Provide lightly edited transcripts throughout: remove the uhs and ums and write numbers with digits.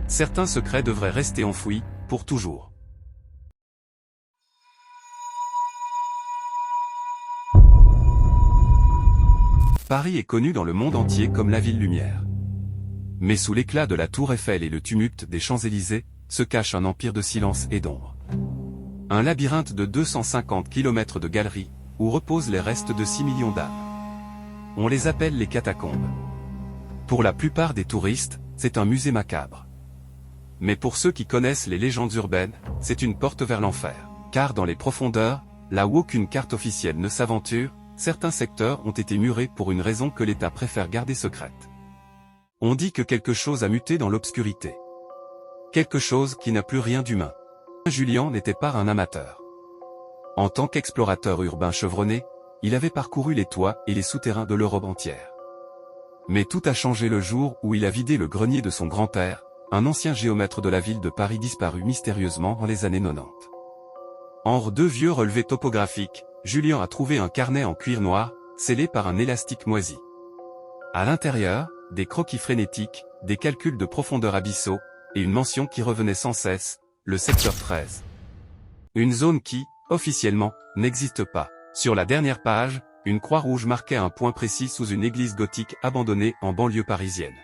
Certains secrets devraient rester enfouis, pour toujours. Paris est connu dans le monde entier comme la ville lumière. Mais sous l'éclat de la tour Eiffel et le tumulte des Champs-Élysées, se cache un empire de silence et d'ombre. Un labyrinthe de 250 km de galeries, où reposent les restes de 6 millions d'âmes. On les appelle les catacombes. Pour la plupart des touristes, c'est un musée macabre. Mais pour ceux qui connaissent les légendes urbaines, c'est une porte vers l'enfer. Car dans les profondeurs, là où aucune carte officielle ne s'aventure, certains secteurs ont été murés pour une raison que l'État préfère garder secrète. On dit que quelque chose a muté dans l'obscurité. Quelque chose qui n'a plus rien d'humain. Julien n'était pas un amateur. En tant qu'explorateur urbain chevronné, il avait parcouru les toits et les souterrains de l'Europe entière. Mais tout a changé le jour où il a vidé le grenier de son grand-père, un ancien géomètre de la ville de Paris disparu mystérieusement dans les années 90. Entre deux vieux relevés topographiques, Julien a trouvé un carnet en cuir noir, scellé par un élastique moisi. À l'intérieur, des croquis frénétiques, des calculs de profondeur abyssaux, et une mention qui revenait sans cesse, le secteur 13. Une zone qui, officiellement, n'existe pas. Sur la dernière page, une croix rouge marquait un point précis sous une église gothique abandonnée en banlieue parisienne.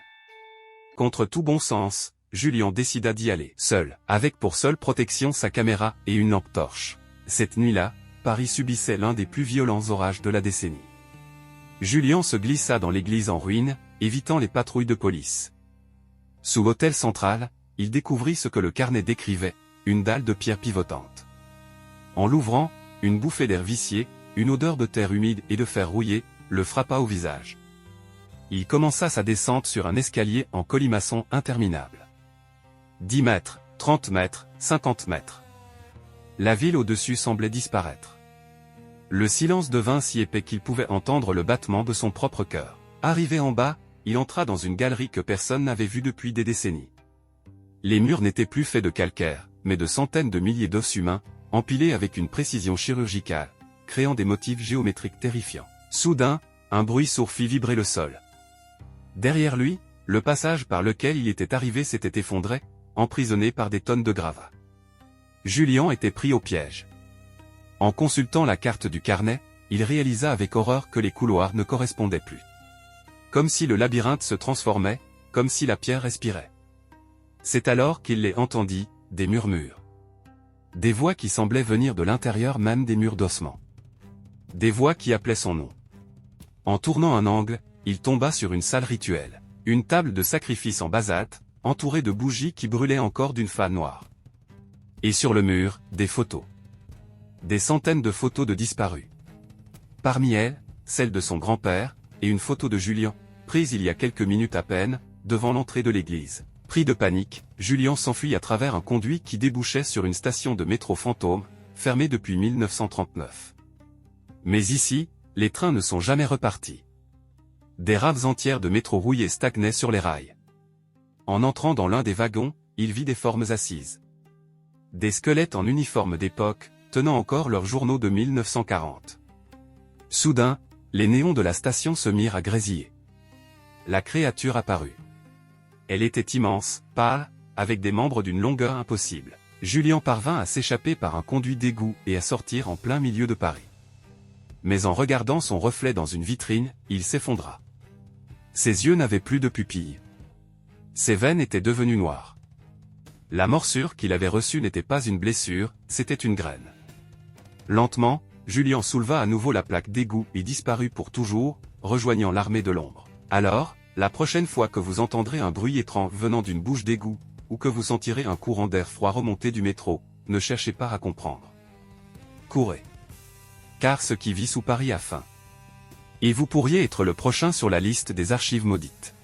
Contre tout bon sens, Julien décida d'y aller, seul, avec pour seule protection sa caméra et une lampe torche. Cette nuit-là, Paris subissait l'un des plus violents orages de la décennie. Julien se glissa dans l'église en ruine, évitant les patrouilles de police. Sous l'autel central, il découvrit ce que le carnet décrivait, une dalle de pierre pivotante. En l'ouvrant, une bouffée d'air vicié, une odeur de terre humide et de fer rouillé, le frappa au visage. Il commença sa descente sur un escalier en colimaçon interminable. 10 mètres, 30 mètres, 50 mètres. La ville au-dessus semblait disparaître. Le silence devint si épais qu'il pouvait entendre le battement de son propre cœur. Arrivé en bas, il entra dans une galerie que personne n'avait vue depuis des décennies. Les murs n'étaient plus faits de calcaire, mais de centaines de milliers d'os humains, empilés avec une précision chirurgicale, créant des motifs géométriques terrifiants. Soudain, un bruit sourd fit vibrer le sol. Derrière lui, le passage par lequel il était arrivé s'était effondré, emprisonné par des tonnes de gravats. Julien était pris au piège. En consultant la carte du carnet, il réalisa avec horreur que les couloirs ne correspondaient plus. Comme si le labyrinthe se transformait, comme si la pierre respirait. C'est alors qu'il les entendit, des murmures. Des voix qui semblaient venir de l'intérieur même des murs d'ossement. Des voix qui appelaient son nom. En tournant un angle, il tomba sur une salle rituelle. Une table de sacrifice en basalte, entourée de bougies qui brûlaient encore d'une flamme noire. Et sur le mur, des photos. Des centaines de photos de disparus. Parmi elles, celle de son grand-père, et une photo de Julien, prise il y a quelques minutes à peine, devant l'entrée de l'église. Pris de panique, Julien s'enfuit à travers un conduit qui débouchait sur une station de métro fantôme, fermée depuis 1939. Mais ici, les trains ne sont jamais repartis. Des rames entières de métro rouillées stagnaient sur les rails. En entrant dans l'un des wagons, il vit des formes assises. Des squelettes en uniforme d'époque, tenant encore leurs journaux de 1940. Soudain, les néons de la station se mirent à grésiller. La créature apparut. Elle était immense, pâle, avec des membres d'une longueur impossible. Julien parvint à s'échapper par un conduit d'égout et à sortir en plein milieu de Paris. Mais en regardant son reflet dans une vitrine, il s'effondra. Ses yeux n'avaient plus de pupilles. Ses veines étaient devenues noires. La morsure qu'il avait reçue n'était pas une blessure, c'était une graine. Lentement, Julien souleva à nouveau la plaque d'égout et disparut pour toujours, rejoignant l'armée de l'ombre. Alors, la prochaine fois que vous entendrez un bruit étrange venant d'une bouche d'égout, ou que vous sentirez un courant d'air froid remonter du métro, ne cherchez pas à comprendre. Courez. Car ce qui vit sous Paris a faim. Et vous pourriez être le prochain sur la liste des archives maudites.